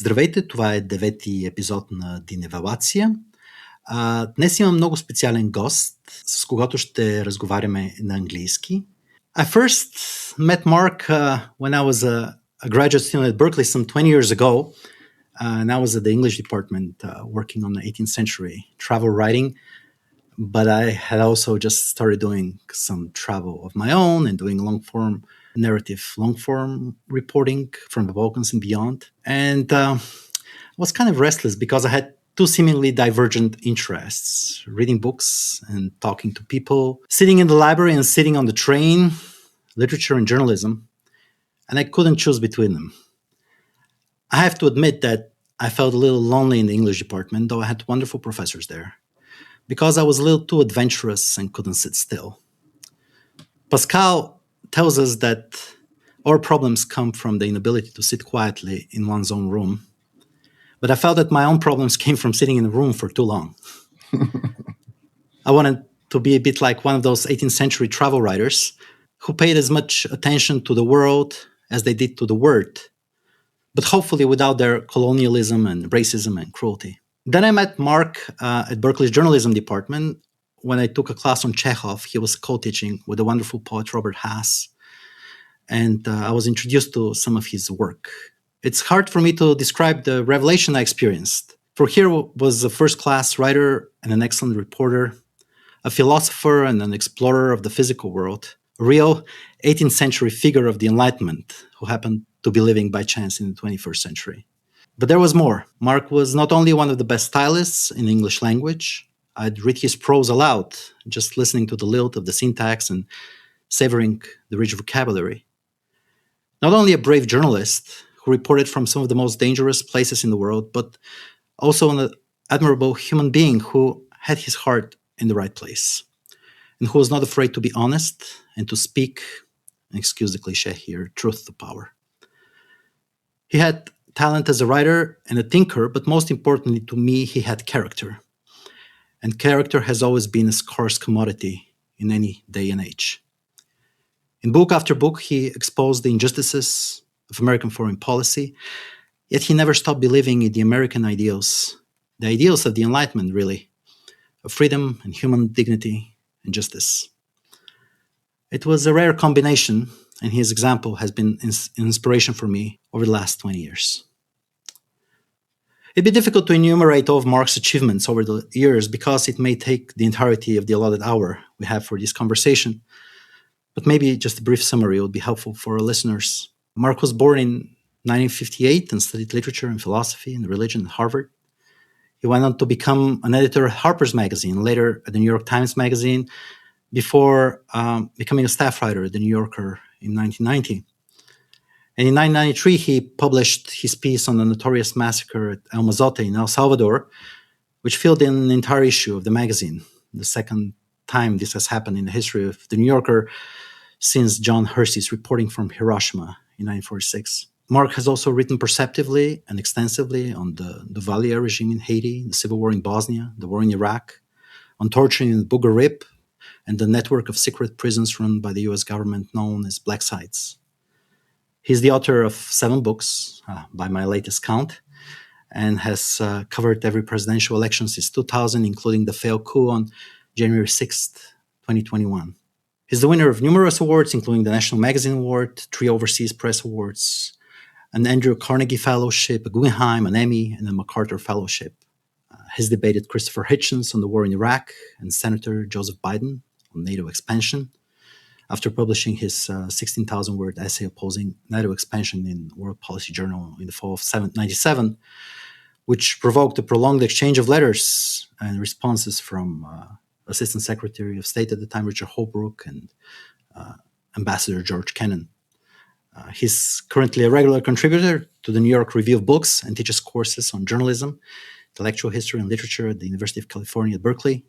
Здравейте, това е 9-ти епизод на Диневалация. Днес имам много специален гост, с когото ще разговаряме на английски. I first met Mark when I was a graduate student at Berkeley some 20 years ago. And I was at the English department working on the 18th century travel writing. But I had also just started doing some travel of my own and doing long-form narrative, long-form reporting from the Balkans and beyond. And I was kind of restless because I had two seemingly divergent interests, reading books and talking to people, sitting in the library and sitting on the train, literature and journalism, and I couldn't choose between them. I have to admit that I felt a little lonely in the English department, though I had wonderful professors there, because I was a little too adventurous and couldn't sit still. Pascal tells us that our problems come from the inability to sit quietly in one's own room. But I felt that my own problems came from sitting in a room for too long. I wanted to be a bit like one of those 18th century travel writers who paid as much attention to the world as they did to the word, but hopefully without their colonialism and racism and cruelty. Then I met Mark at Berkeley's journalism department. When I took a class on Chekhov, he was co-teaching with the wonderful poet Robert Hass, and I was introduced to some of his work. It's hard for me to describe the revelation I experienced. For here was a first-class writer and an excellent reporter, a philosopher and an explorer of the physical world, a real 18th century figure of the Enlightenment who happened to be living by chance in the 21st century. But there was more. Mark was not only one of the best stylists in the English language. I'd read his prose aloud, just listening to the lilt of the syntax and savoring the rich vocabulary. Not only a brave journalist who reported from some of the most dangerous places in the world, but also an admirable human being who had his heart in the right place and who was not afraid to be honest and to speak, and excuse the cliche here, truth to power. He had talent as a writer and a thinker, but most importantly to me, he had character. And character has always been a scarce commodity in any day and age. In book after book, he exposed the injustices of American foreign policy, yet he never stopped believing in the American ideals, the ideals of the Enlightenment, really, of freedom and human dignity and justice. It was a rare combination, and his example has been an inspiration for me over the last 20 years. It'd be difficult to enumerate all of Mark's achievements over the years because it may take the entirety of the allotted hour we have for this conversation, but maybe just a brief summary would be helpful for our listeners. Mark was born in 1958 and studied literature and philosophy and religion at Harvard. He went on to become an editor at Harper's Magazine, later at the New York Times Magazine, before becoming a staff writer at the New Yorker in 1990. And in 1993, he published his piece on the notorious massacre at El Mozote in El Salvador, which filled in an entire issue of the magazine, the second time this has happened in the history of the New Yorker since John Hersey's reporting from Hiroshima in 1946. Mark has also written perceptively and extensively on the Duvalier regime in Haiti, the civil war in Bosnia, the war in Iraq, on torture in Bougar Rip, and the network of secret prisons run by the US government known as Black Sites. He's the author of 7 books, by my latest count, and has covered every presidential election since 2000, including the failed coup on January 6th, 2021. He's the winner of numerous awards, including the National Magazine Award, 3 Overseas Press Awards, an Andrew Carnegie Fellowship, a Guggenheim, an Emmy, and a MacArthur Fellowship. He's debated Christopher Hitchens on the war in Iraq and Senator Joseph Biden on NATO expansion, after publishing his 16,000-word essay opposing NATO expansion in World Policy Journal in the fall of 1997, which provoked a prolonged exchange of letters and responses from Assistant Secretary of State at the time, Richard Holbrooke, and Ambassador George Kennan. He's currently a regular contributor to the New York Review of Books and teaches courses on journalism, intellectual history, and literature at the University of California at Berkeley,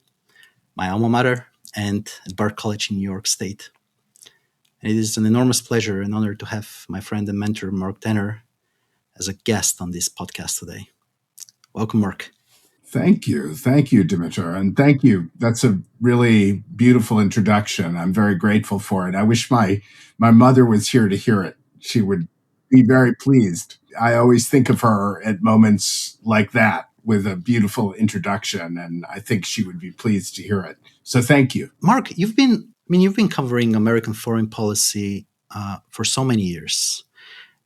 my alma mater, and at Bard College in New York State. And it is an enormous pleasure and honor to have my friend and mentor, Mark Denner, as a guest on this podcast today. Welcome, Mark. Thank you. Thank you, Dimitar. And thank you. That's a really beautiful introduction. I'm very grateful for it. I wish my mother was here to hear it. She would be very pleased. I always think of her at moments like that with a beautiful introduction, and I think she would be pleased to hear it. So thank you. Mark, you've been covering American foreign policy for so many years,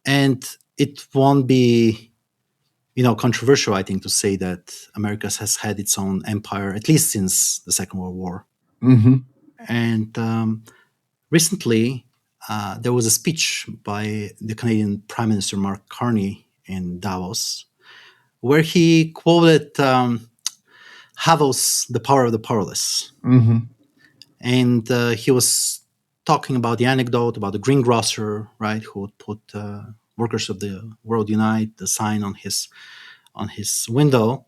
and it won't be, controversial, I think, to say that America has had its own empire at least since the Second World War. Mm-hmm. And recently, there was a speech by the Canadian Prime Minister Mark Carney in Davos, where he quoted Havel's "The Power of the Powerless." Mm-hmm. And he was talking about the anecdote about the greengrocer, right, who would put "Workers of the World Unite," the sign on his window,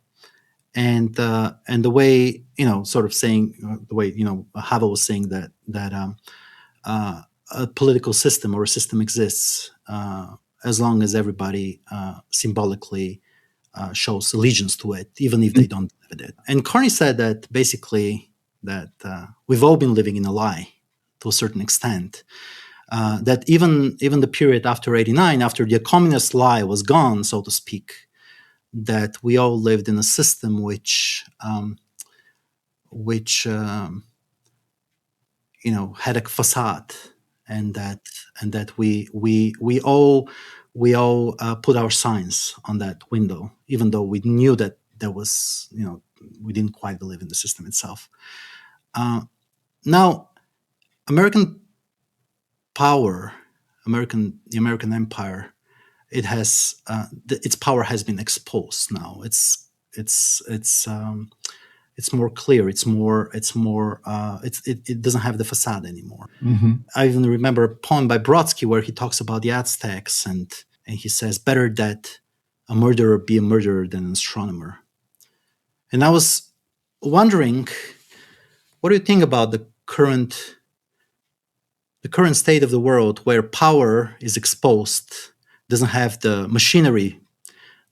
and the way, sort of saying the way, Havel was saying that a political system or a system exists as long as everybody symbolically shows allegiance to it, even if they don't live it. And Carney said that basically that we've all been living in a lie to a certain extent. That even the period after '89, after the communist lie was gone, so to speak, that we all lived in a system which had a facade, and that we all put our signs on that window, even though we knew that there was, we didn't quite believe in the system itself. Now, American power, the American empire, it has its power has been exposed now. It's more clear. It doesn't have the facade anymore. Mm-hmm. I even remember a poem by Brodsky where he talks about the Aztecs, and he says, "Better that a murderer be a murderer than an astronomer." And I was wondering, what do you think about the current state of the world, where power is exposed, doesn't have the machinery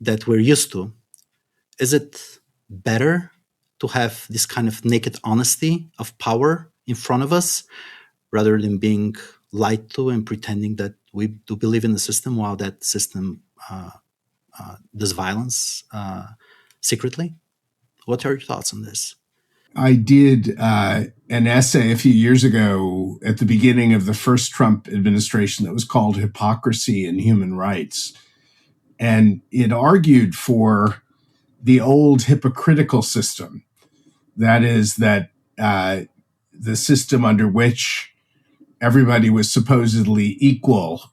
that we're used to? Is it better to have this kind of naked honesty of power in front of us, rather than being lied to and pretending that we do believe in the system while that system does violence secretly? What are your thoughts on this? I did an essay a few years ago at the beginning of the first Trump administration that was called "Hypocrisy and Human Rights." And it argued for the old hypocritical system. That is, that the system under which everybody was supposedly equal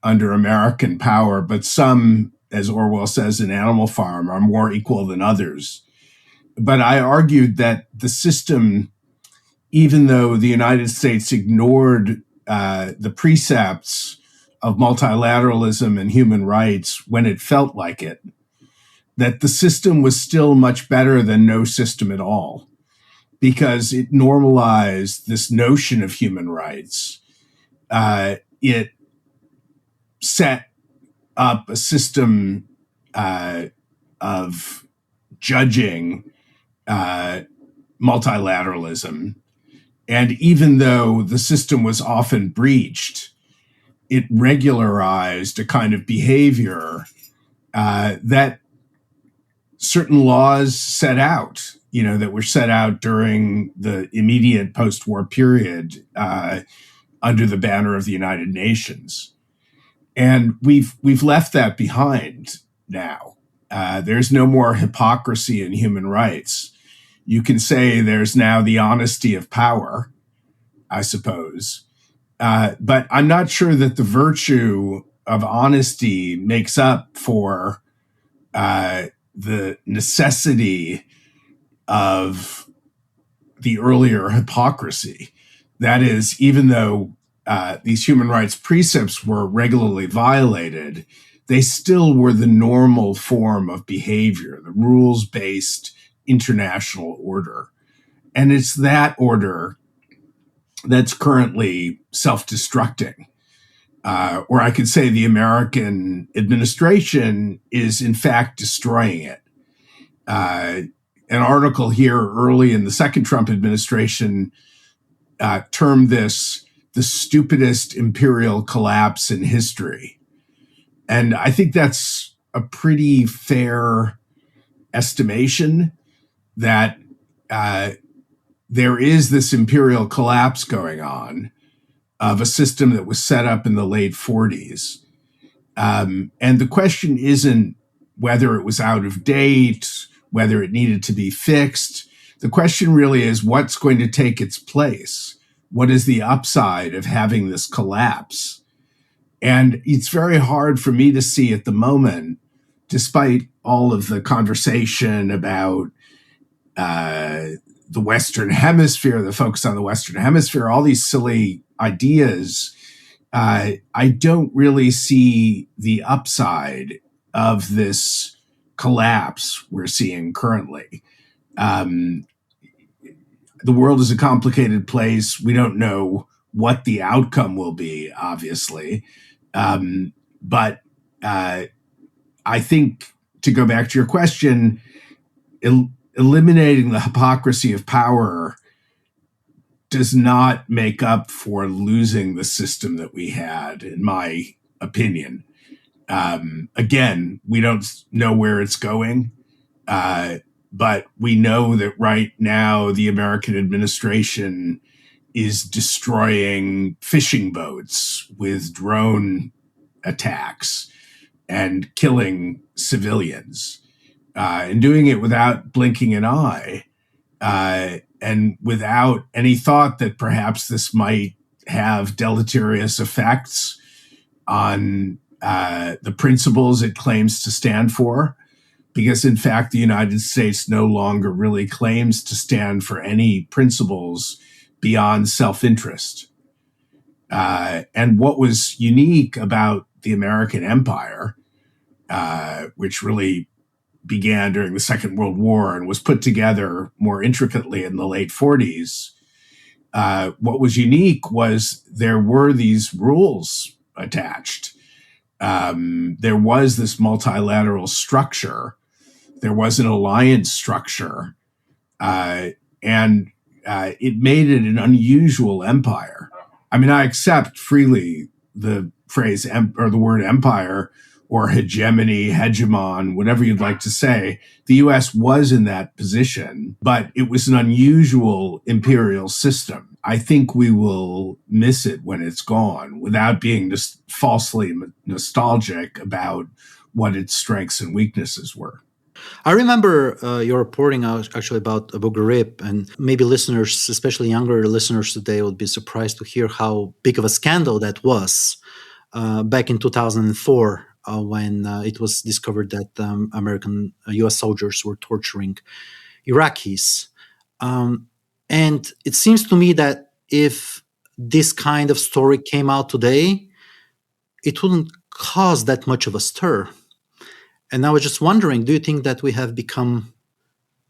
under American power, but some, as Orwell says in Animal Farm, are more equal than others. But I argued that the system, even though the United States ignored the precepts of multilateralism and human rights when it felt like it, that the system was still much better than no system at all, because it normalized this notion of human rights. It set up a system of judging multilateralism. And even though the system was often breached, it regularized a kind of behavior that certain laws set out, that were set out during the immediate post-war period under the banner of the United Nations. And we've left that behind now. There's no more hypocrisy in human rights. You can say there's now the honesty of power, I suppose. But I'm not sure that the virtue of honesty makes up for the necessity of the earlier hypocrisy. That is, even though these human rights precepts were regularly violated, they still were the normal form of behavior, the rules-based international order. And it's that order that's currently self-destructing. Or I could say the American administration is in fact destroying it. An article here early in the second Trump administration termed this the stupidest imperial collapse in history. And I think that's a pretty fair estimation that there is this imperial collapse going on of a system that was set up in the late 40s. And the question isn't whether it was out of date, whether it needed to be fixed. The question really is what's going to take its place? What is the upside of having this collapse? And it's very hard for me to see at the moment, despite all of the conversation about the Western Hemisphere, the focus on the Western Hemisphere, all these silly ideas, I don't really see the upside of this collapse we're seeing currently. The world is a complicated place. We don't know what the outcome will be, obviously. But I think, to go back to your question, eliminating the hypocrisy of power does not make up for losing the system that we had, in my opinion. Again, we don't know where it's going, but we know that right now the American administration is destroying fishing boats with drone attacks and killing civilians, and doing it without blinking an eye, and without any thought that perhaps this might have deleterious effects on the principles it claims to stand for. Because, in fact, the United States no longer really claims to stand for any principles beyond self-interest. And what was unique about the American empire, which really began during the Second World War and was put together more intricately in the late 40s, what was unique was there were these rules attached. There was this multilateral structure. There was an alliance structure. And it made it an unusual empire. I mean, I accept freely the phrase or the word empire or hegemony, hegemon, whatever you'd like to say. The U.S. was in that position, but it was an unusual imperial system. I think we will miss it when it's gone without being just falsely nostalgic about what its strengths and weaknesses were. I remember your reporting actually about Abu Ghraib, and maybe listeners, especially younger listeners today, would be surprised to hear how big of a scandal that was back in 2004 when it was discovered that American U.S. soldiers were torturing Iraqis. And it seems to me that if this kind of story came out today, it wouldn't cause that much of a stir. And I was just wondering, do you think that we have become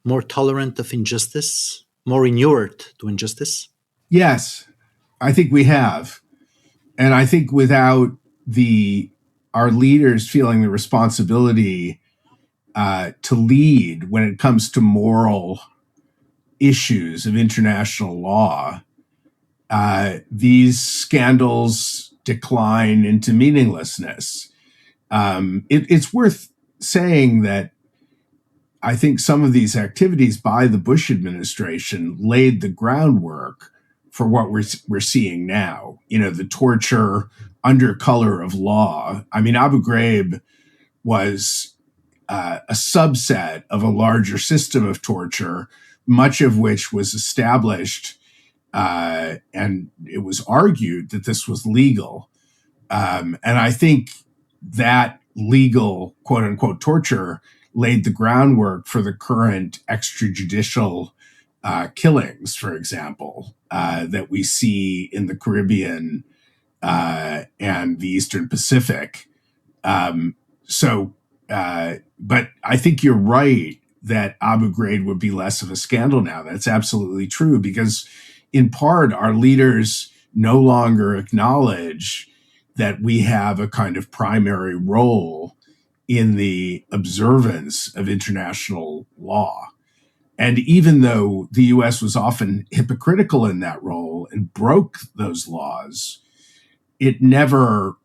more tolerant of injustice, more inured to injustice? Yes, I think we have. And I think without our leaders feeling the responsibility to lead when it comes to moral issues of international law, these scandals decline into meaninglessness. It's worth saying that I think some of these activities by the Bush administration laid the groundwork for what we're seeing now. You know, the torture under color of law. I mean, Abu Ghraib was a subset of a larger system of torture, much of which was established, and it was argued that this was legal. And I think that legal, quote unquote, torture laid the groundwork for the current extrajudicial killings, for example, that we see in the Caribbean and the Eastern Pacific. But I think you're right that Abu Ghraib would be less of a scandal now. That's absolutely true, because in part, our leaders no longer acknowledge that we have a kind of primary role in the observance of international law. And even though the U.S. was often hypocritical in that role and broke those laws, it never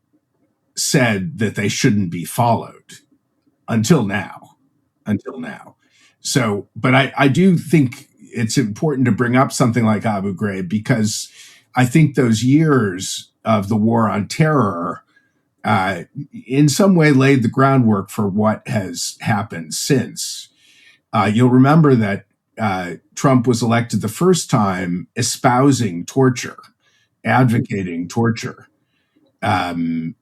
said that they shouldn't be followed until now. Until now. So, but I do think it's important to bring up something like Abu Ghraib because I think those years of the war on terror in some way laid the groundwork for what has happened since. You'll remember that Trump was elected the first time espousing torture, advocating torture. And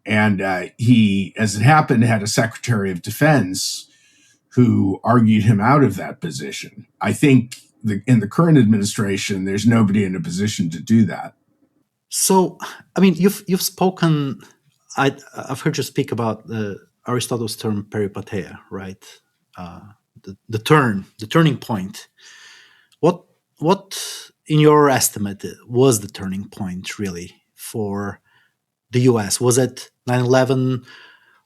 he, as it happened, had a Secretary of Defense who argued him out of that position. I think in the current administration, there's nobody in a position to do that. So, I mean, you've spoken. I've heard you speak about Aristotle's term peripateia, right? The turning point. What, in your estimate, was the turning point really for the U.S.? Was it 9/11?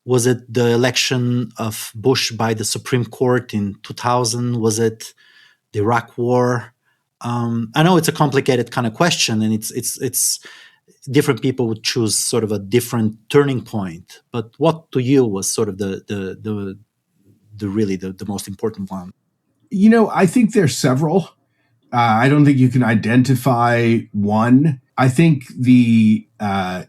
Was it the election of Bush by the Supreme Court in 2000? Was it the Iraq War? I know it's a complicated kind of question, and it's different people would choose sort of a different turning point. But what to you was sort of the really the most important one? You know, I think there's several. I don't think you can identify one. I think the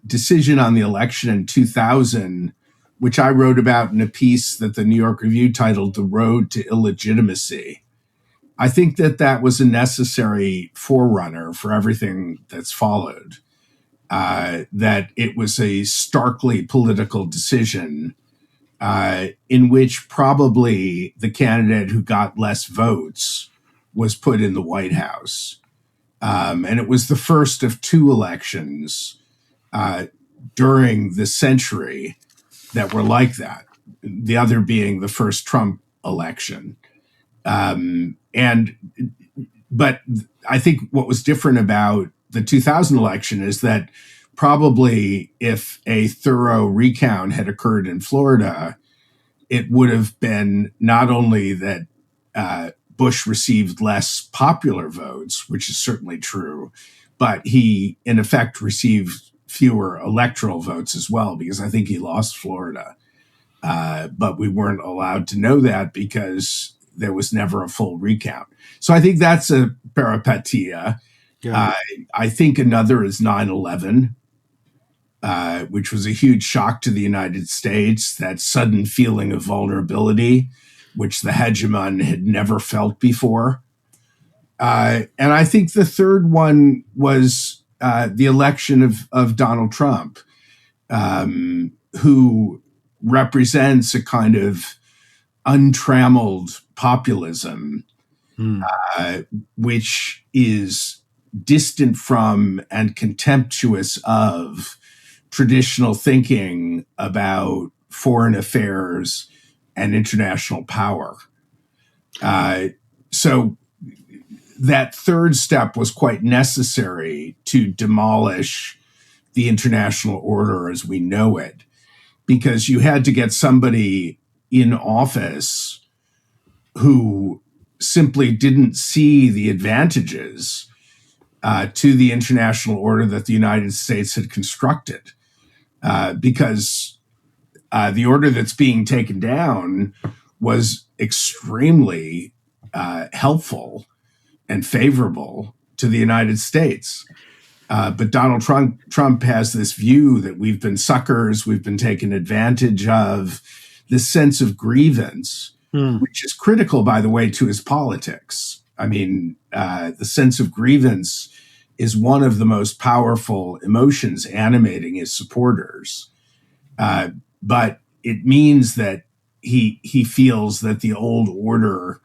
decision on the election in 2000, which I wrote about in a piece that the New York Review titled "The Road to Illegitimacy," I think that was a necessary forerunner for everything that's followed. That it was a starkly political decision in which probably the candidate who got less votes was put in the White House. And it was the first of two elections during the century that were like that, the other being the first Trump election. But I think what was different about the 2000 election is that probably if a thorough recount had occurred in Florida, it would have been not only that Bush received less popular votes, which is certainly true, but he, in effect, received fewer electoral votes as well, because I think he lost Florida. But we weren't allowed to know that because there was never a full recount. So I think that's a peripeteia. Yeah. I think another is 9/11, which was a huge shock to the United States, that sudden feeling of vulnerability, which the hegemon had never felt before. And I think the third one was the election of Donald Trump, who represents a kind of untrammeled populism, which is distant from and contemptuous of traditional thinking about foreign affairs and international power. So that third step was quite necessary to demolish the international order as we know it, because you had to get somebody in office who simply didn't see the advantages to the international order that the United States had constructed, because the order that's being taken down was extremely helpful and favorable to the United States. But Donald Trump has this view that we've been suckers, we've been taken advantage of, this sense of grievance, which is critical, by the way, to his politics. I mean, the sense of grievance is one of the most powerful emotions animating his supporters. But it means that he feels that the old order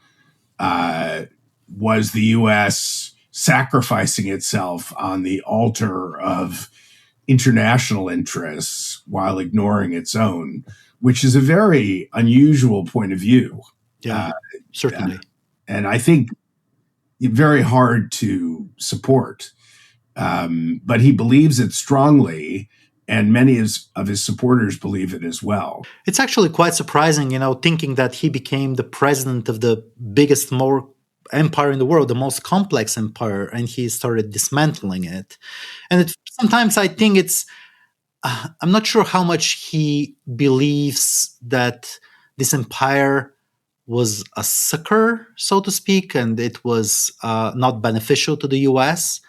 was the U.S. sacrificing itself on the altar of international interests while ignoring its own, which is a very unusual point of view. Yeah, certainly. And I think very hard to support. But he believes it strongly, and many of his supporters believe it as well. It's actually quite surprising, thinking that he became the president of the biggest empire in the world, the most complex empire, and he started dismantling it. And sometimes I think it's I'm not sure how much he believes that this empire was a sucker, so to speak, and it was not beneficial to the US,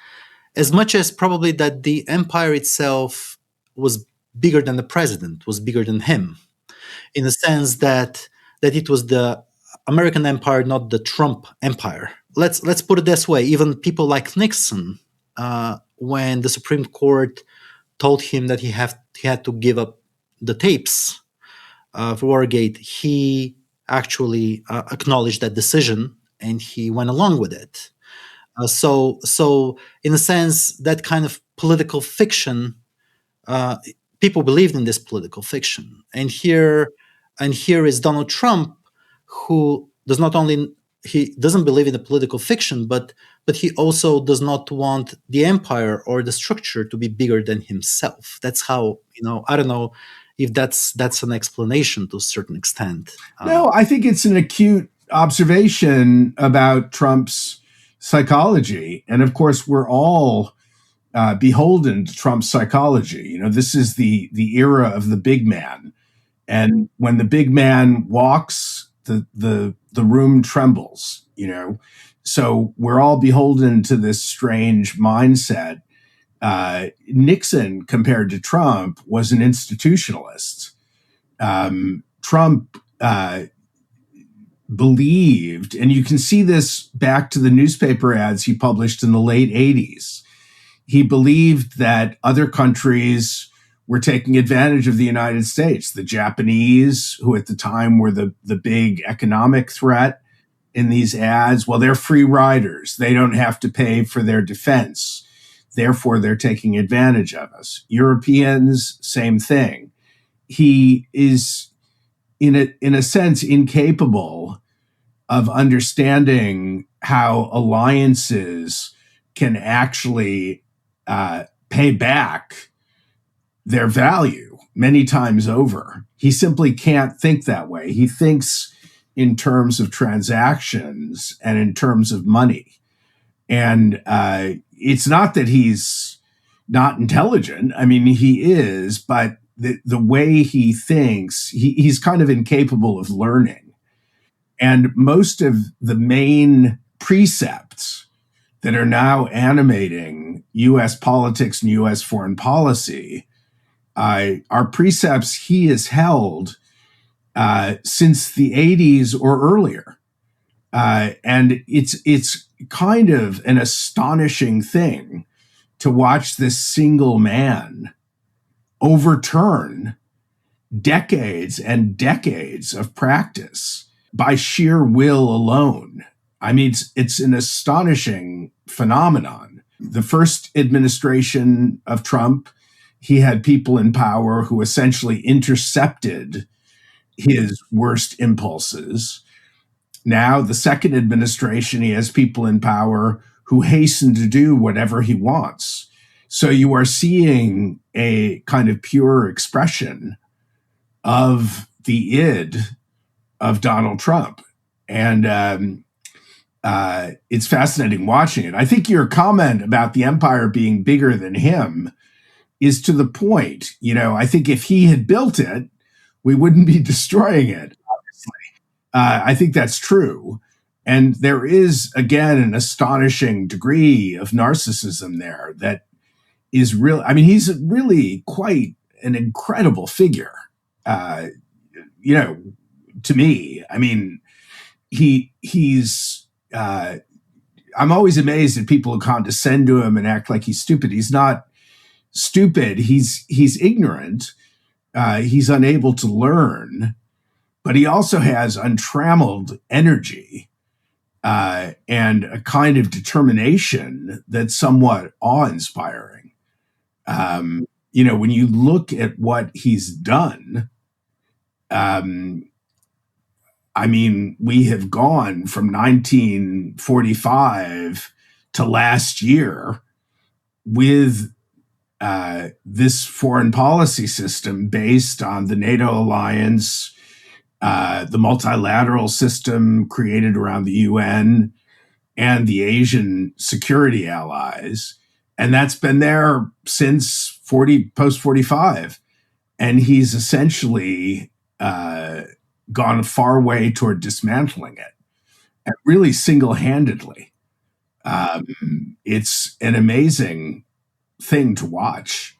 as much as probably that the empire itself was bigger than the president, was bigger than him, in the sense that it was the American empire, not the Trump empire. Let's put it this way: even people like Nixon, when the Supreme Court told him that he had to give up the tapes for Watergate, he actually acknowledged that decision and he went along with it. So in a sense, that kind of political fiction, uh, people believed in this political fiction, and here is Donald Trump, who does not only he doesn't believe in the political fiction, but he also does not want the empire or the structure to be bigger than himself. That's how, I don't know if that's an explanation to a certain extent. No, I think it's an acute observation about Trump's psychology. And of course, we're all beholden to Trump's psychology. This is the era of the big man. And when the big man walks, the room trembles, So we're all beholden to this strange mindset. Nixon, compared to Trump, was an institutionalist. Trump believed, and you can see this back to the newspaper ads he published in the late 80s. He believed that other countries were taking advantage of the United States. The Japanese, who at the time were the big economic threat in these ads, well, they're free riders. They don't have to pay for their defense. Therefore, they're taking advantage of us. Europeans, same thing. He is, in a sense, incapable of understanding how alliances can actually pay back their value many times over. He simply can't think that way. He thinks in terms of transactions and in terms of money. And it's not that he's not intelligent. I mean, he is, but the way he thinks, he's kind of incapable of learning. And most of the main precepts that are now animating U.S. politics and U.S. foreign policy are precepts he has held since the 80s or earlier. And it's kind of an astonishing thing to watch this single man overturn decades and decades of practice by sheer will alone. I mean, it's an astonishing phenomenon. The first administration of Trump, he had people in power who essentially intercepted his worst impulses. Now, the second administration, he has people in power who hasten to do whatever he wants. So you are seeing a kind of pure expression of the id of Donald Trump. And it's fascinating watching it. I think your comment about the empire being bigger than him is to the point. I think if he had built it, we wouldn't be destroying it, obviously. I think that's true. And there is, again, an astonishing degree of narcissism there that is real. I mean, he's really quite an incredible figure, to me. I mean, he's I'm always amazed at people who condescend to him and act like he's stupid. He's not stupid. He's ignorant. He's unable to learn, but he also has untrammeled energy and a kind of determination that's somewhat awe-inspiring. When you look at what he's done, I mean, we have gone from 1945 to last year with this foreign policy system based on the NATO alliance, the multilateral system created around the UN, and the Asian security allies. And that's been there since post 45. And he's essentially gone a far way toward dismantling it, and really single-handedly. It's an amazing thing to watch.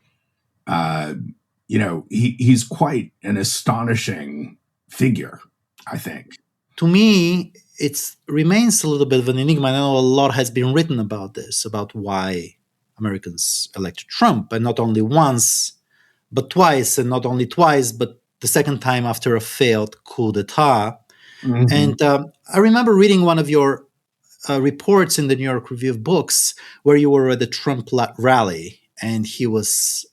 He's quite an astonishing figure, I think. To me, it remains a little bit of an enigma. I know a lot has been written about this, about why Americans elected Trump, and not only once, but twice, and not only twice, but the second time after a failed coup d'etat. Mm-hmm. And I remember reading one of your reports in the New York Review of Books where you were at the Trump rally, and he was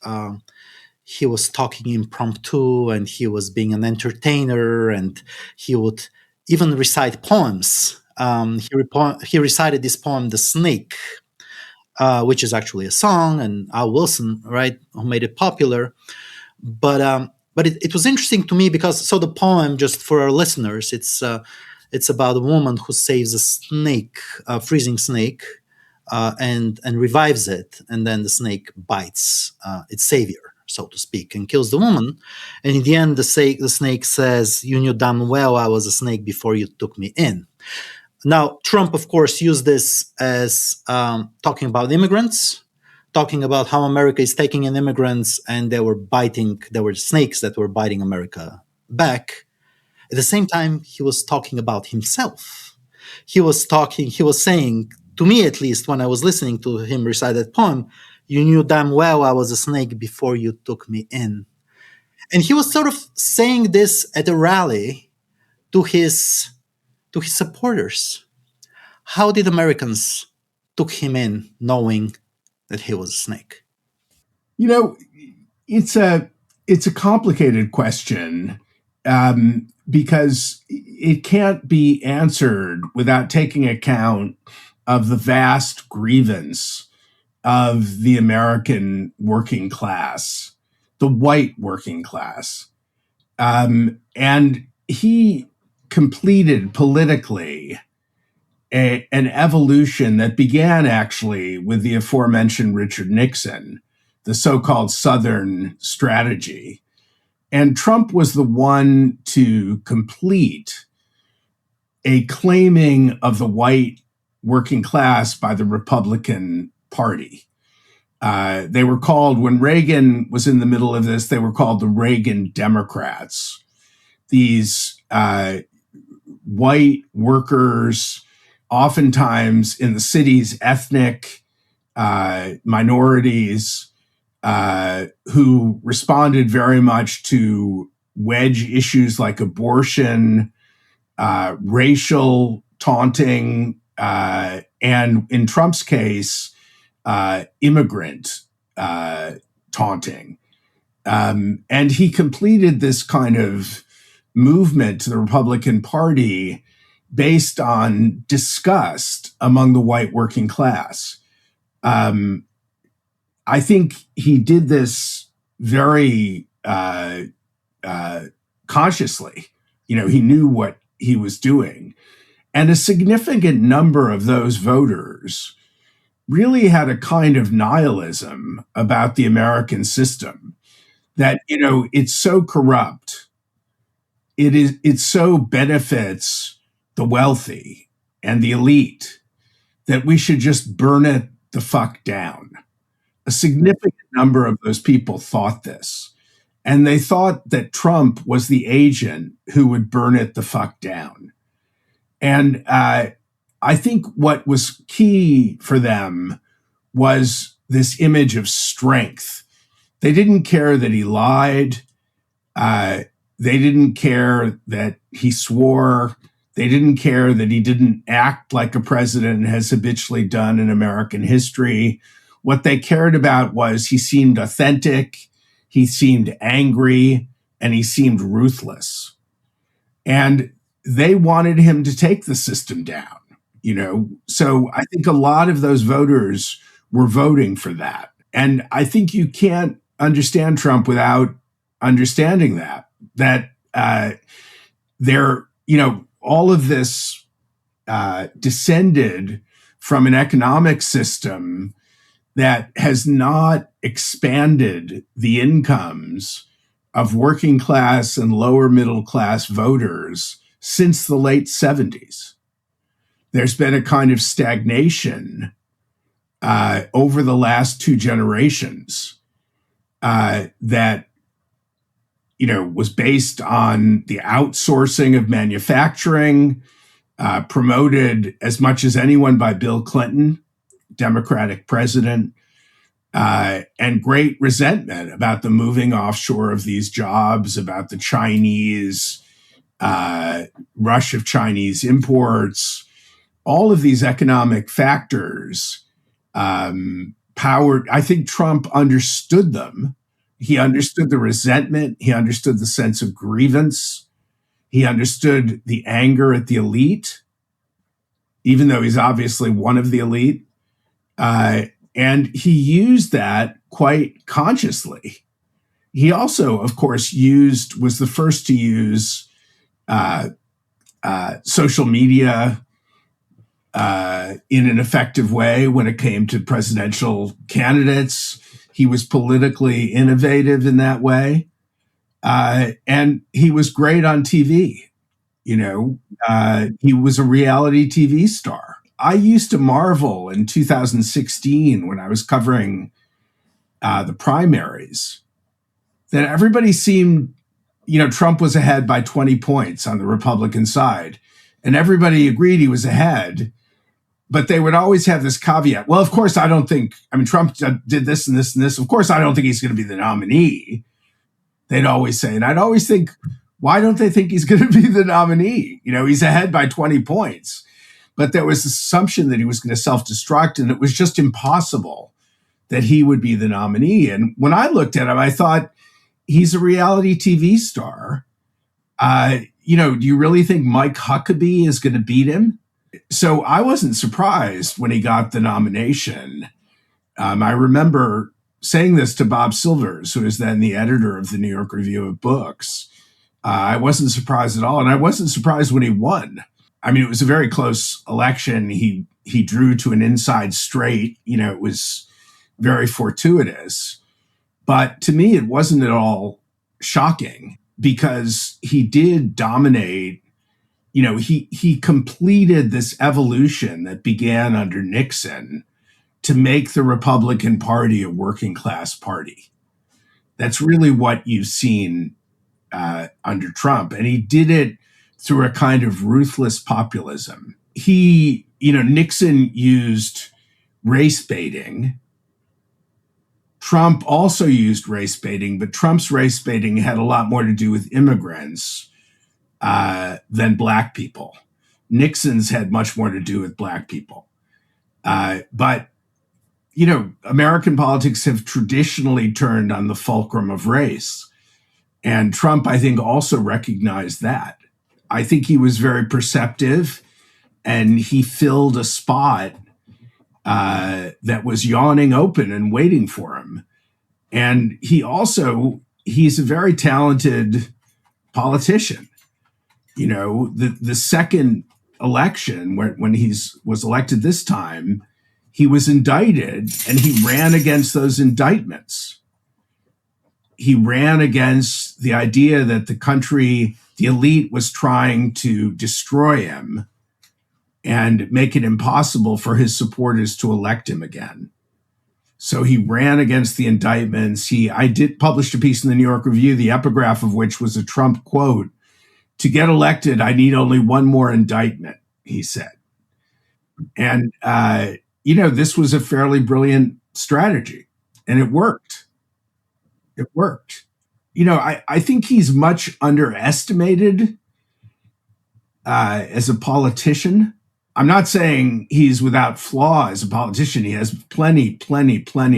talking impromptu, and he was being an entertainer, and he would even recite poems. He recited this poem, "The Snake," which is actually a song, and Al Wilson, right, who made it popular. But it was interesting to me because, so the poem, just for our listeners, it's about a woman who saves a snake, a freezing snake, and revives it, and then the snake bites its savior, so to speak, and kills the woman. And in the end, the snake says, "You knew damn well I was a snake before you took me in." Now, Trump, of course, used this as talking about immigrants, talking about how America is taking in immigrants, and there were snakes that were biting America back. At the same time, he was talking about himself. He was saying, to me at least, when I was listening to him recite that poem, "You knew damn well I was a snake before you took me in." And he was sort of saying this at a rally to his supporters. How did Americans took him in knowing that he was a snake? It's a complicated question. Because it can't be answered without taking account of the vast grievance of the American working class, the white working class. And he completed politically an evolution that began actually with the aforementioned Richard Nixon, the so-called Southern strategy. And Trump was the one to complete a claiming of the white working class by the Republican Party. They were called, when Reagan was in the middle of this, they were called the Reagan Democrats. These white workers, oftentimes in the city's ethnic minorities, who responded very much to wedge issues like abortion, racial taunting, and in Trump's case, immigrant taunting. And he completed this kind of movement to the Republican Party based on disgust among the white working class. I think he did this very consciously. He knew what he was doing. And a significant number of those voters really had a kind of nihilism about the American system that, it's so corrupt. It so benefits the wealthy and the elite that we should just burn it the fuck down. A significant number of those people thought this, and they thought that Trump was the agent who would burn it the fuck down. And I think what was key for them was this image of strength. They didn't care that he lied. They didn't care that he swore. They didn't care that he didn't act like a president has habitually done in American history. What they cared about was he seemed authentic, he seemed angry, and he seemed ruthless. And they wanted him to take the system down, So I think a lot of those voters were voting for that. And I think you can't understand Trump without understanding that all of this descended from an economic system that has not expanded the incomes of working class and lower middle class voters since the late 70s. There's been a kind of stagnation over the last two generations that was based on the outsourcing of manufacturing, promoted as much as anyone by Bill Clinton, Democratic president, and great resentment about the moving offshore of these jobs, about the Chinese rush of Chinese imports. All of these economic factors powered, I think Trump understood them. He understood the resentment. He understood the sense of grievance. He understood the anger at the elite, even though he's obviously one of the elite. And he used that quite consciously. He also, of course, was the first to use social media in an effective way when it came to presidential candidates. He was politically innovative in that way. And he was great on TV. He was a reality TV star. I used to marvel in 2016 when I was covering the primaries that everybody seemed, Trump was ahead by 20 points on the Republican side. And everybody agreed he was ahead. But they would always have this caveat. Well, of course, Trump did this and this and this. Of course, I don't think he's going to be the nominee. They'd always say. And I'd always think, why don't they think he's going to be the nominee? He's ahead by 20 points. But there was this assumption that he was going to self-destruct, and it was just impossible that he would be the nominee. And when I looked at him, I thought, he's a reality TV star. Do you really think Mike Huckabee is going to beat him? So I wasn't surprised when he got the nomination. I remember saying this to Bob Silvers, who was then the editor of the New York Review of Books. I wasn't surprised at all. And I wasn't surprised when he won. It was a very close election. He drew to an inside straight. It was very fortuitous. But to me, it wasn't at all shocking because he did dominate. He completed this evolution that began under Nixon to make the Republican Party a working class party. That's really what you've seen under Trump. And he did it through a kind of ruthless populism. Nixon used race baiting. Trump also used race baiting, but Trump's race baiting had a lot more to do with immigrants than Black people. Nixon's had much more to do with Black people. But American politics have traditionally turned on the fulcrum of race. And Trump, I think, also recognized that. I think he was very perceptive, and he filled a spot that was yawning open and waiting for him. And he's a very talented politician. The second election, when he was elected this time, he was indicted and he ran against those indictments. He ran against the idea that the elite was trying to destroy him and make it impossible for his supporters to elect him again. So he ran against the indictments. I did publish a piece in the New York Review, the epigraph of which was a Trump quote: "To get elected, I need only one more indictment," he said. And, this was a fairly brilliant strategy, and it worked. It worked. I think he's much underestimated as a politician. I'm not saying he's without flaw as a politician. He has plenty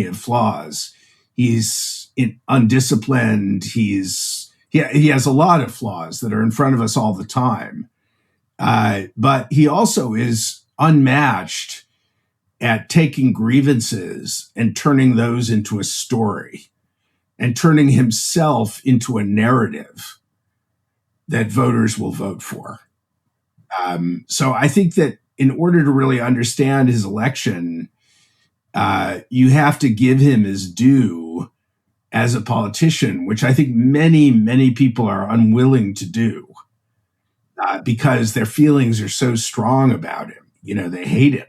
of flaws. He's undisciplined. He has a lot of flaws that are in front of us all the time. But he also is unmatched at taking grievances and turning those into a story and turning himself into a narrative that voters will vote for. So I think that in order to really understand his election, you have to give him his due as a politician, which I think many, many people are unwilling to do because their feelings are so strong about him. They hate him.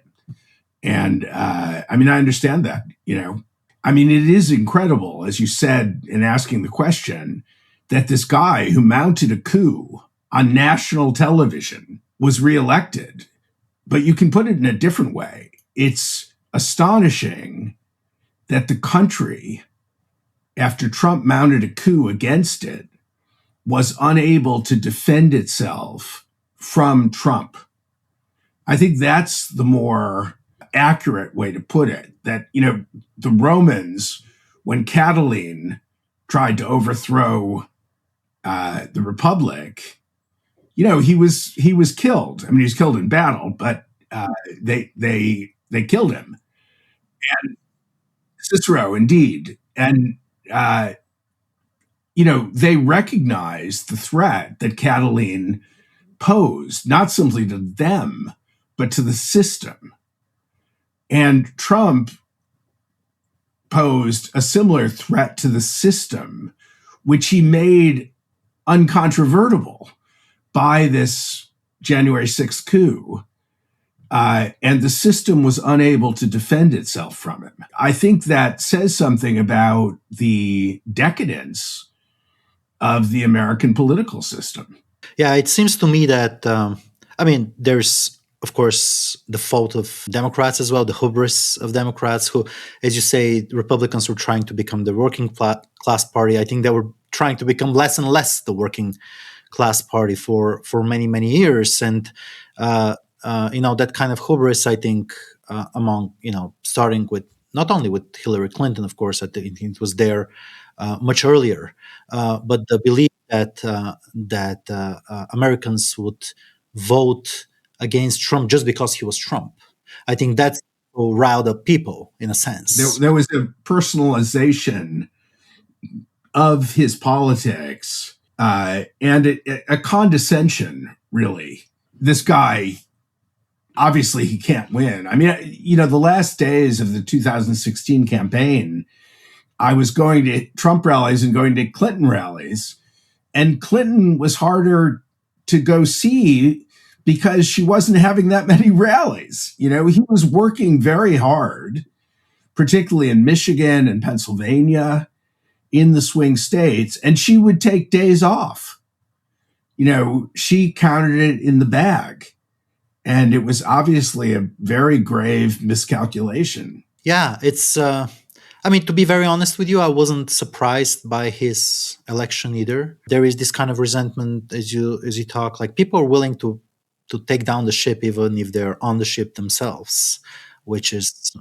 And I mean, I understand that, I mean, it is incredible, as you said in asking the question, that this guy who mounted a coup on national television was reelected. But you can put it in a different way. It's astonishing that the country, after Trump mounted a coup against it, was unable to defend itself from Trump. I think that's the more accurate way to put it, that, the Romans, when Catiline tried to overthrow the Republic, he was killed. I mean, he was killed in battle, but they killed him. And Cicero, indeed. And, they recognized the threat that Catiline posed, not simply to them, but to the system. And Trump posed a similar threat to the system, which he made uncontrovertible by this January 6th coup. And the system was unable to defend itself from him. I think that says something about the decadence of the American political system. Yeah, it seems to me that, there's, of course, the fault of Democrats as well, the hubris of Democrats who, as you say, Republicans were trying to become the working class party. I think they were trying to become less and less the working class party for many, many years. And, that kind of hubris, I think, among, starting with, not only with Hillary Clinton, of course, I think it was there much earlier, but the belief that Americans would vote against Trump just because he was Trump. I think that's what riled up people, in a sense. There was a personalization of his politics and a condescension, really. This guy, obviously, he can't win. I mean, the last days of the 2016 campaign, I was going to Trump rallies and going to Clinton rallies, and Clinton was harder to go see because she wasn't having that many rallies. He was working very hard, particularly in Michigan and Pennsylvania, in the swing states, and she would take days off. She counted it in the bag. And it was obviously a very grave miscalculation. Yeah, it's, to be very honest with you, I wasn't surprised by his election either. There is this kind of resentment as you talk, like people are willing to take down the ship even if they're on the ship themselves, which is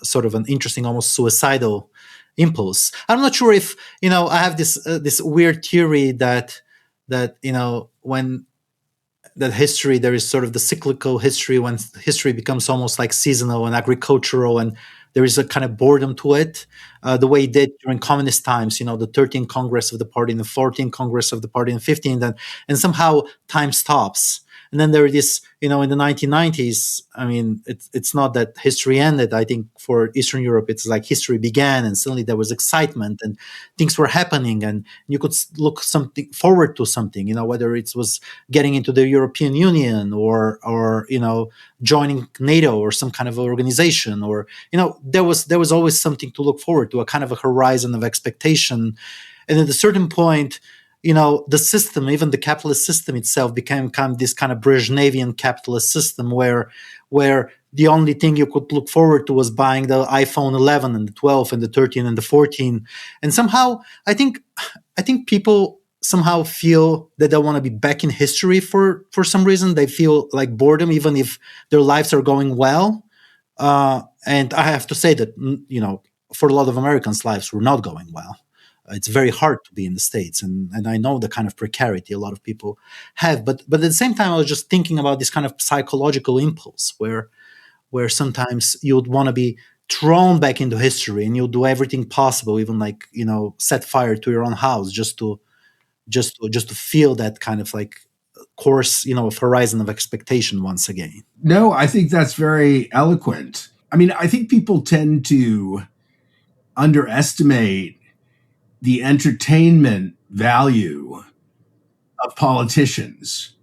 sort of an interesting, almost suicidal impulse. I'm not sure if, I have this weird theory that when that history, there is sort of the cyclical history when history becomes almost like seasonal and agricultural, and there is a kind of boredom to it, the way it did during communist times, the 13th Congress of the party and the 14th Congress of the party and 15th, and somehow time stops. And then there is this, in the 1990s, it's not that history ended. I think for Eastern Europe, it's like history began and suddenly there was excitement and things were happening and you could look forward to something, whether it was getting into the European Union or joining NATO or some kind of organization, or, there was always something to look forward to, a kind of a horizon of expectation. And at a certain point, the system, even the capitalist system itself, became kind of this kind of Brezhnevian capitalist system where the only thing you could look forward to was buying the iPhone 11 and the 12 and the 13 and the 14. And somehow, I think people somehow feel that they want to be back in history for some reason. They feel like boredom, even if their lives are going well. And I have to say that, for a lot of Americans, lives were not going well. It's very hard to be in the States, and I know the kind of precarity a lot of people have. But at the same time, I was just thinking about this kind of psychological impulse where sometimes you would want to be thrown back into history, and you'll do everything possible, even like set fire to your own house just to feel that kind of like course, of horizon of expectation once again. No, I think that's very eloquent. I mean, I think people tend to underestimate the entertainment value of politicians,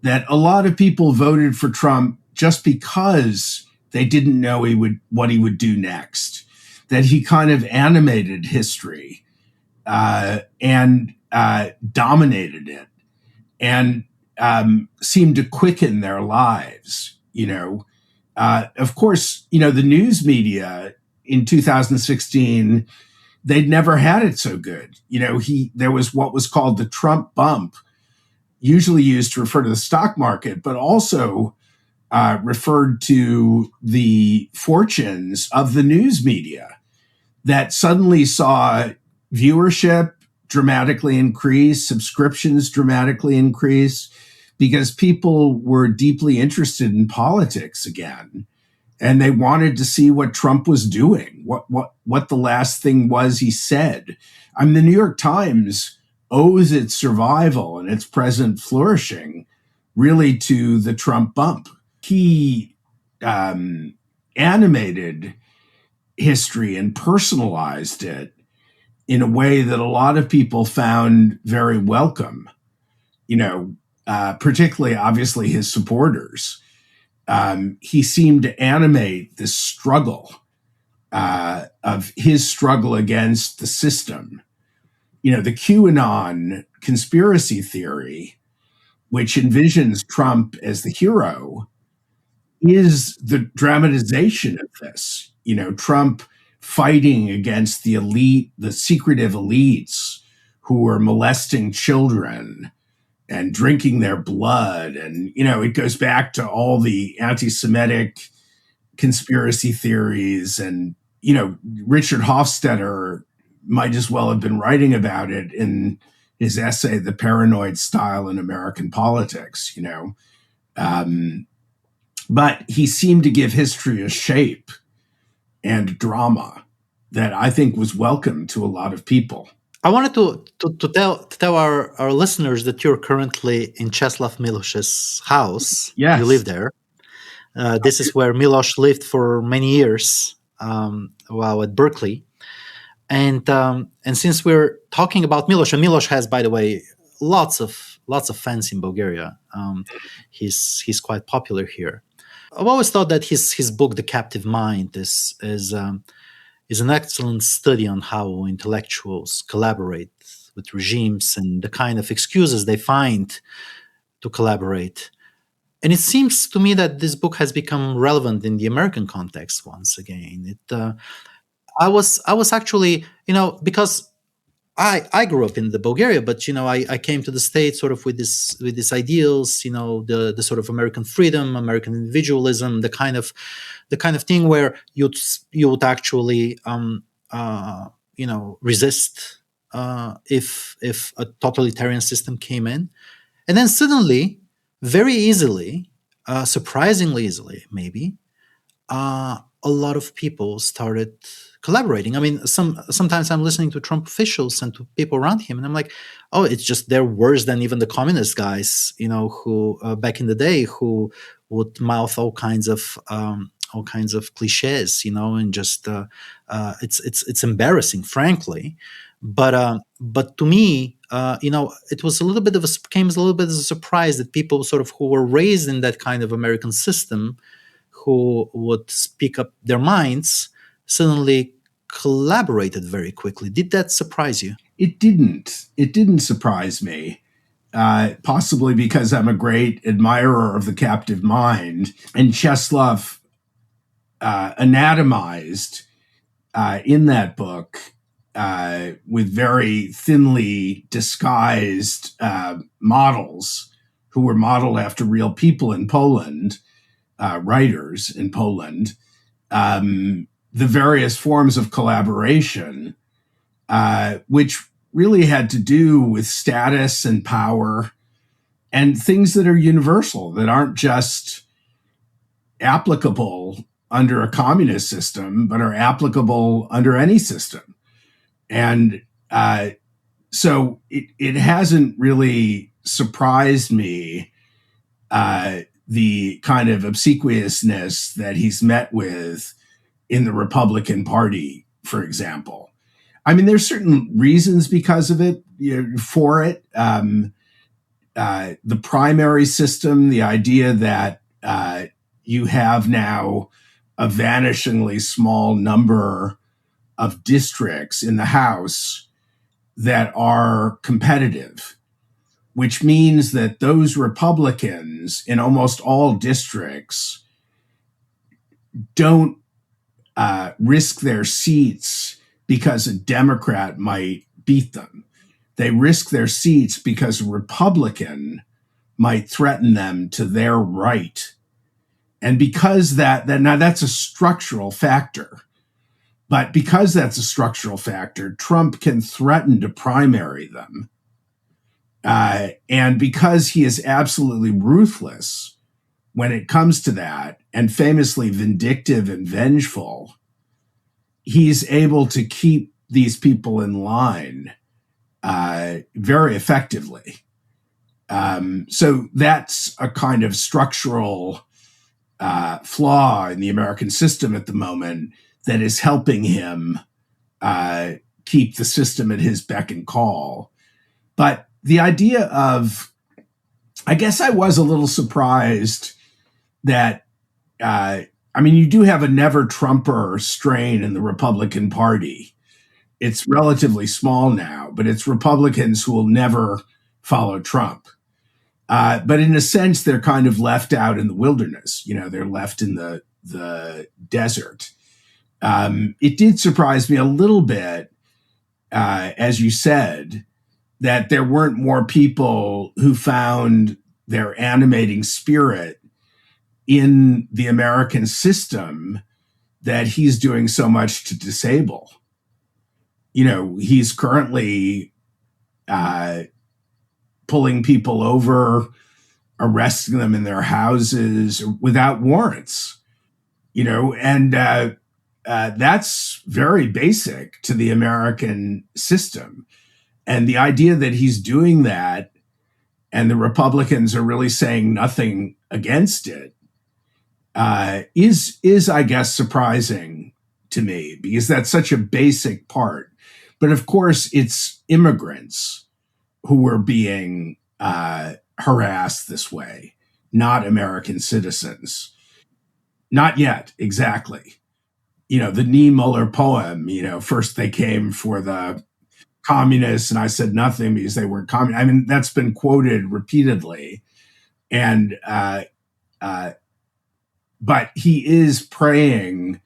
that a lot of people voted for Trump just because they didn't know what he would do next, that he kind of animated history and dominated it, and seemed to quicken their lives. Of course, the news media in 2016, they'd never had it so good. There was what was called the Trump bump, usually used to refer to the stock market, but also referred to the fortunes of the news media, that suddenly saw viewership dramatically increase, subscriptions dramatically increase, because people were deeply interested in politics again. And they wanted to see what Trump was doing, what the last thing was he said. I mean, the New York Times owes its survival and its present flourishing really to the Trump bump. He animated history and personalized it in a way that a lot of people found very welcome, particularly, obviously, his supporters. He seemed to animate this struggle of his struggle against the system. The QAnon conspiracy theory, which envisions Trump as the hero, is the dramatization of this. Trump fighting against the elite, the secretive elites who were molesting children and drinking their blood. And, it goes back to all the anti-Semitic conspiracy theories. And, Richard Hofstadter might as well have been writing about it in his essay, The Paranoid Style in American Politics, but he seemed to give history a shape and drama that I think was welcome to a lot of people. I wanted to tell our listeners that you're currently in Czeslaw Milosz's house. Yes. You live there. This is where Milosz lived for many years while at Berkeley. And since we're talking about Milosz, and Milosz has, by the way, lots of fans in Bulgaria. He's quite popular here. I've always thought that his book, The Captive Mind, is an excellent study on how intellectuals collaborate with regimes and the kind of excuses they find to collaborate. And it seems to me that this book has become relevant in the American context once again. I was actually, because I grew up in the Bulgaria, but I came to the States sort of with these ideals, the sort of American freedom, American individualism, the kind of thing where you would actually resist if a totalitarian system came in, and then suddenly, very easily, surprisingly easily, maybe, a lot of people started collaborating. I mean, sometimes I'm listening to Trump officials and to people around him, and I'm like, oh, it's just they're worse than even the communist guys, who back in the day who would mouth all kinds of cliches, and just it's embarrassing, frankly. But to me, it was came as a little bit as a surprise that people sort of who were raised in that kind of American system, who would speak up their minds, suddenly collaborated very quickly. Did that surprise you? It didn't. It didn't surprise me. Possibly because I'm a great admirer of The Captive Mind, and Czeslaw anatomized in that book with very thinly disguised models who were modeled after real people in Poland, writers in Poland, the various forms of collaboration, which really had to do with status and power and things that are universal, that aren't just applicable under a communist system, but are applicable under any system. And so it hasn't really surprised me the kind of obsequiousness that he's met with in the Republican Party, for example. I mean, there's certain reasons because of it, for it. The primary system, the idea that you have now a vanishingly small number of districts in the House that are competitive, which means that those Republicans in almost all districts don't risk their seats because a Democrat might beat them. They risk their seats because a Republican might threaten them to their right. And because now that's a structural factor. But because that's a structural factor, Trump can threaten to primary them. And because he is absolutely ruthless when it comes to that, and famously vindictive and vengeful, he's able to keep these people in line very effectively. So that's a kind of structural flaw in the American system at the moment that is helping him keep the system at his beck and call. But the idea of, I guess I was a little surprised that, you do have a never Trumper strain in the Republican Party. It's relatively small now, but it's Republicans who will never follow Trump. But in a sense, they're kind of left out in the wilderness. They're left in the desert. It did surprise me a little bit, as you said, that there weren't more people who found their animating spirit in the American system that he's doing so much to disable. He's currently pulling people over, arresting them in their houses without warrants, and that's very basic to the American system. And the idea that he's doing that and the Republicans are really saying nothing against it is, I guess, surprising to me, because that's such a basic part. But of course, it's immigrants who are being harassed this way, not American citizens. Not yet, exactly. The Niemöller poem, first they came for the communists and I said nothing because they weren't communists. That's been quoted repeatedly. And, but he is preying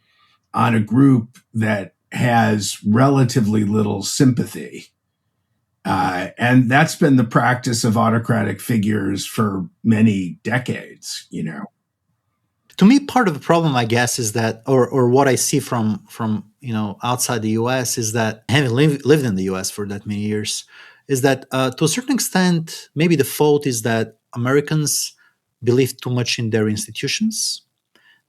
on a group that has relatively little sympathy. And that's been the practice of autocratic figures for many decades, To me, part of the problem, I guess, is that, or what I see from outside the U.S. is that, having lived in the U.S. for that many years, is that to a certain extent, maybe the fault is that Americans believe too much in their institutions.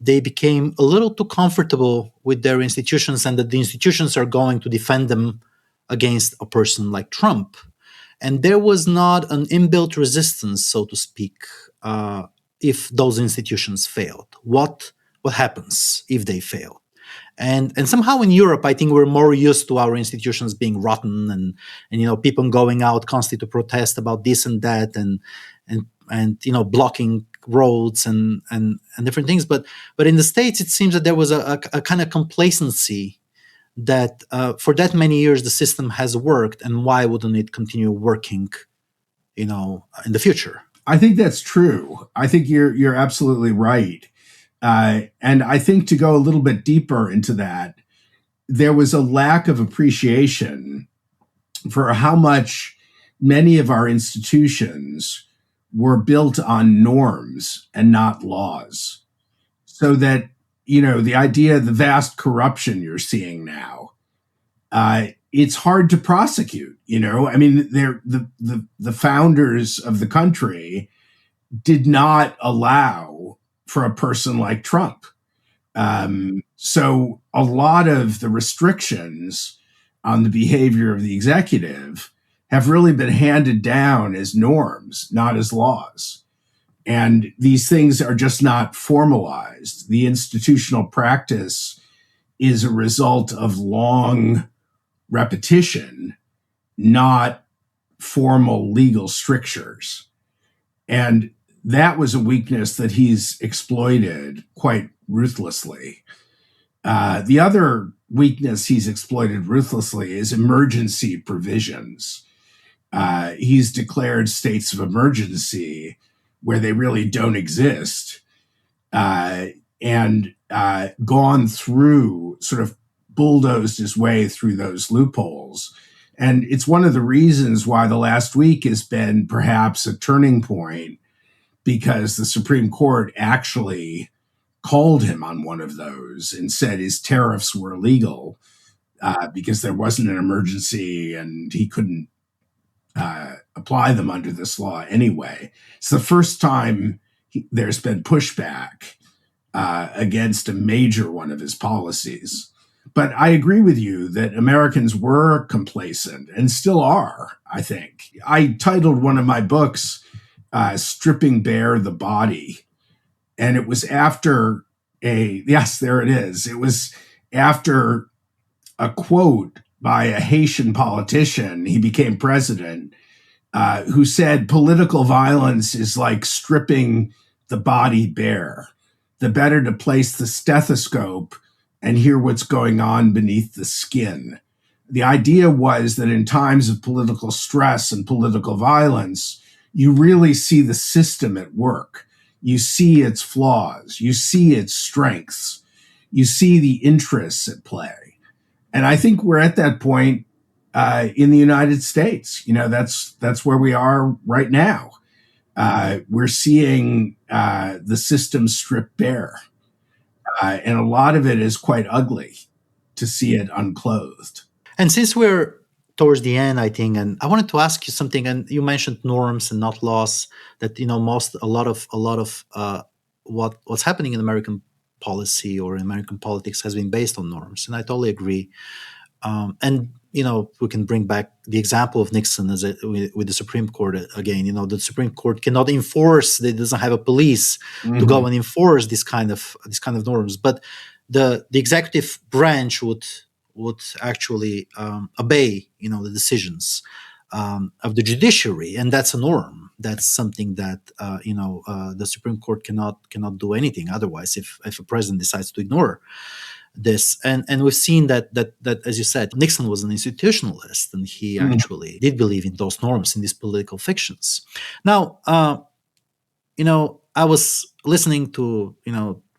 They became a little too comfortable with their institutions, and that the institutions are going to defend them against a person like Trump. And there was not an inbuilt resistance, so to speak, if those institutions failed. What happens if they fail? And somehow in Europe, I think we're more used to our institutions being rotten and people going out constantly to protest about this and that and blocking roads and different things. But in the States, it seems that there was a kind of complacency that for that many years the system has worked, and why wouldn't it continue working, in the future? I think that's true. I think you're absolutely right. And I think, to go a little bit deeper into that, there was a lack of appreciation for how much many of our institutions were built on norms and not laws. So that, the idea of the vast corruption you're seeing now, it's hard to prosecute. The founders of the country did not allow for a person like Trump. So a lot of the restrictions on the behavior of the executive have really been handed down as norms, not as laws. And these things are just not formalized. The institutional practice is a result of long repetition, not formal legal strictures. And that was a weakness that he's exploited quite ruthlessly. The other weakness he's exploited ruthlessly is emergency provisions. He's declared states of emergency where they really don't exist, and gone through, sort of bulldozed his way through those loopholes. And it's one of the reasons why the last week has been perhaps a turning point, because the Supreme Court actually called him on one of those and said his tariffs were illegal because there wasn't an emergency and he couldn't apply them under this law anyway. It's the first time there's been pushback against a major one of his policies. But I agree with you that Americans were complacent and still are, I think. I titled one of my books Stripping Bare the Body. And it was after yes, there it is. It was after a quote by a Haitian politician, he became president, who said political violence is like stripping the body bare. The better to place the stethoscope and hear what's going on beneath the skin. The idea was that in times of political stress and political violence, you really see the system at work. You see its flaws. You see its strengths. You see the interests at play. And I think we're at that point in the United States. That's where we are right now. We're seeing the system stripped bare. And a lot of it is quite ugly to see it unclothed. And since we're towards the end, I think, and I wanted to ask you something, and you mentioned norms and not laws, that, a lot of what's happening in American policy or in American politics has been based on norms. And I totally agree. And, we can bring back the example of Nixon with the Supreme Court again. The Supreme Court cannot enforce; it doesn't have a police to go and enforce this kind of norms. But the executive branch would actually obey, the decisions of the judiciary, and that's a norm. That's something that the Supreme Court cannot do anything otherwise if a president decides to ignore this. And we've seen that as you said, Nixon was an institutionalist, and he actually did believe in those norms, in these political fictions. Now, I was listening to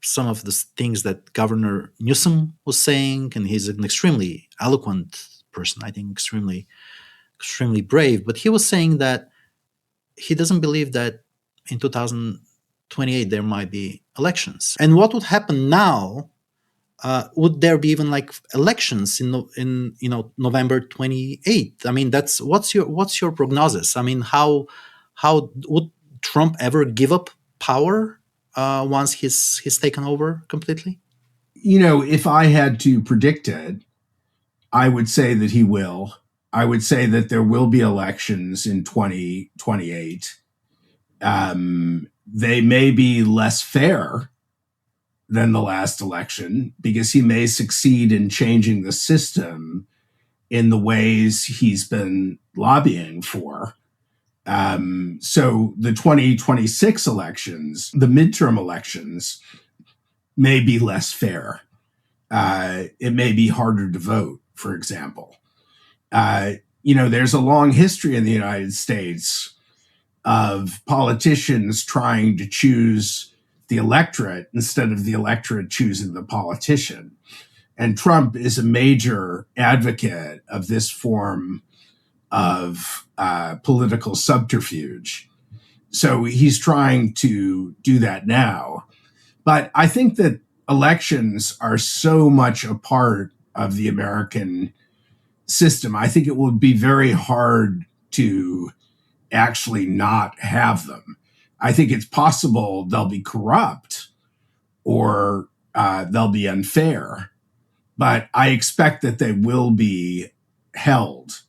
some of the things that Governor Newsom was saying, and he's an extremely eloquent person, I think, extremely brave. But he was saying that he doesn't believe that in 2028 there might be elections. And what would happen now? Would there be even like elections in November 28th? I mean, what's your prognosis? I mean, how would Trump ever give up power once he's taken over completely? If I had to predict it, I would say that he will. I would say that there will be elections in 2028. They may be less fair than the last election because he may succeed in changing the system in the ways he's been lobbying for. So the 2026 elections, the midterm elections, may be less fair. It may be harder to vote, for example. There's a long history in the United States of politicians trying to choose the electorate instead of the electorate choosing the politician. And Trump is a major advocate of this form of political subterfuge. So he's trying to do that now. But I think that elections are so much a part of the American system. I think it will be very hard to actually not have them. I think it's possible they'll be corrupt or they'll be unfair, but I expect that they will be held.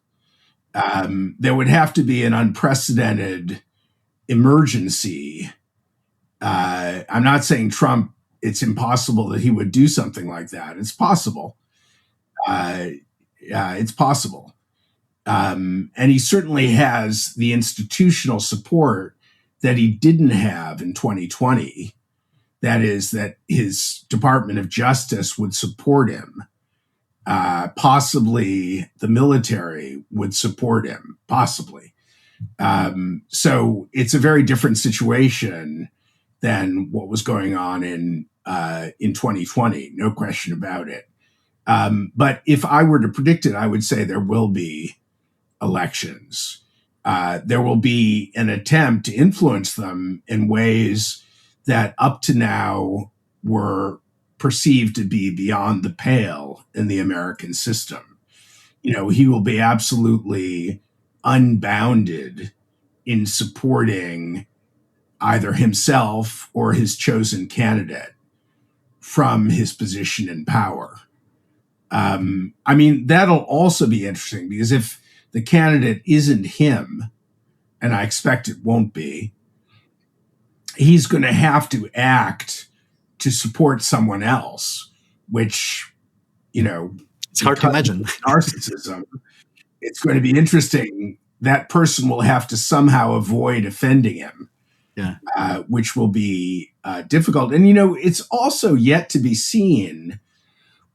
There would have to be an unprecedented emergency I'm not saying Trump, it's impossible that he would do something like that. It's possible. It's possible. And he certainly has the institutional support that he didn't have in 2020. That is, that his Department of Justice would support him. Possibly the military would support him, possibly. So it's a very different situation than what was going on in 2020, no question about it. But if I were to predict it, I would say there will be elections. There will be an attempt to influence them in ways that up to now were perceived to be beyond the pale in the American system. He will be absolutely unbounded in supporting either himself or his chosen candidate from his position in power. That'll also be interesting, because if the candidate isn't him, and I expect it won't be, he's going to have to act to support someone else, which, it's hard to imagine. Narcissism. It's going to be interesting. That person will have to somehow avoid offending him, which will be difficult. And, it's also yet to be seen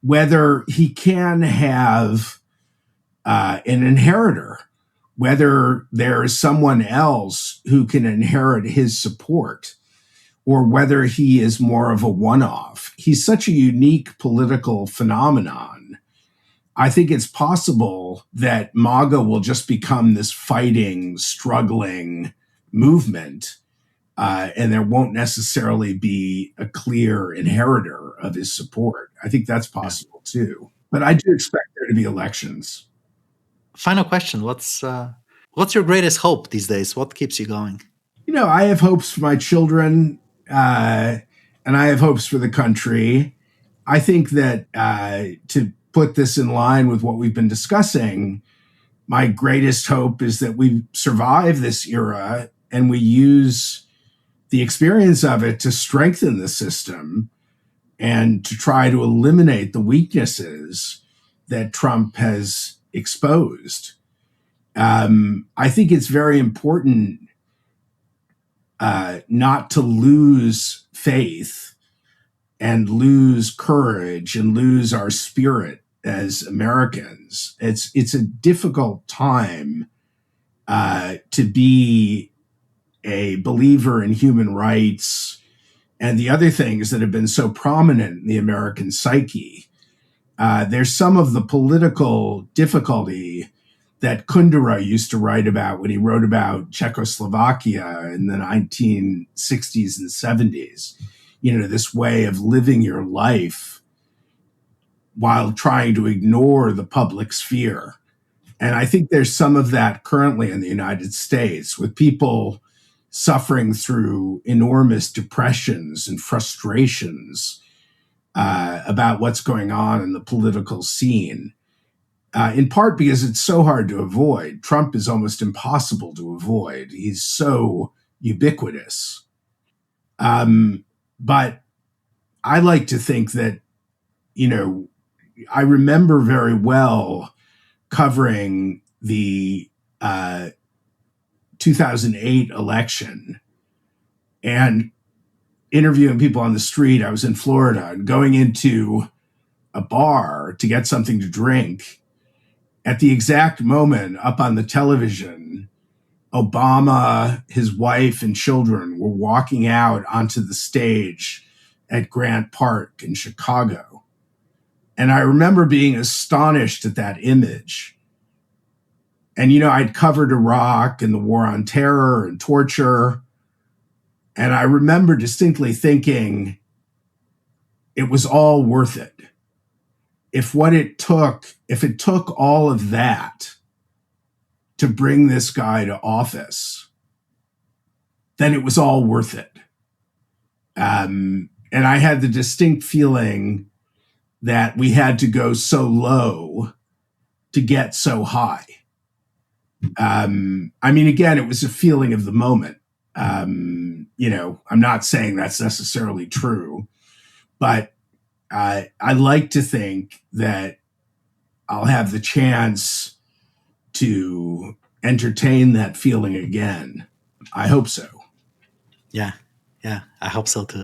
whether he can have an inheritor, whether there is someone else who can inherit his support, or whether he is more of a one-off. He's such a unique political phenomenon. I think it's possible that MAGA will just become this fighting, struggling movement, and there won't necessarily be a clear inheritor of his support. I think that's possible too. But I do expect there to be elections. Final question. What's your greatest hope these days? What keeps you going? I have hopes for my children, and I have hopes for the country. I think that to put this in line with what we've been discussing, my greatest hope is that we survive this era and we use the experience of it to strengthen the system and to try to eliminate the weaknesses that Trump has exposed. I think it's very important not to lose faith and lose courage and lose our spirit as Americans. It's a difficult time to be a believer in human rights and the other things that have been so prominent in the American psyche. There's some of the political difficulty that Kundera used to write about when he wrote about Czechoslovakia in the 1960s and 70s. This way of living your life while trying to ignore the public sphere. And I think there's some of that currently in the United States, with people suffering through enormous depressions and frustrations about what's going on in the political scene, in part because it's so hard to avoid. Trump is almost impossible to avoid. He's so ubiquitous. But I like to think that, I remember very well covering the 2008 election and interviewing people on the street. I was in Florida and going into a bar to get something to drink. At the exact moment, up on the television, Obama, his wife, and children were walking out onto the stage at Grant Park in Chicago. And I remember being astonished at that image. And, I'd covered Iraq and the war on terror and torture. And I remember distinctly thinking it was all worth it. If it took all of that to bring this guy to office, then it was all worth it. And I had the distinct feeling that we had to go so low to get so high. Again, it was a feeling of the moment. I'm not saying that's necessarily true, but I like to think that I'll have the chance to entertain that feeling again. I hope so. Yeah, I hope so too.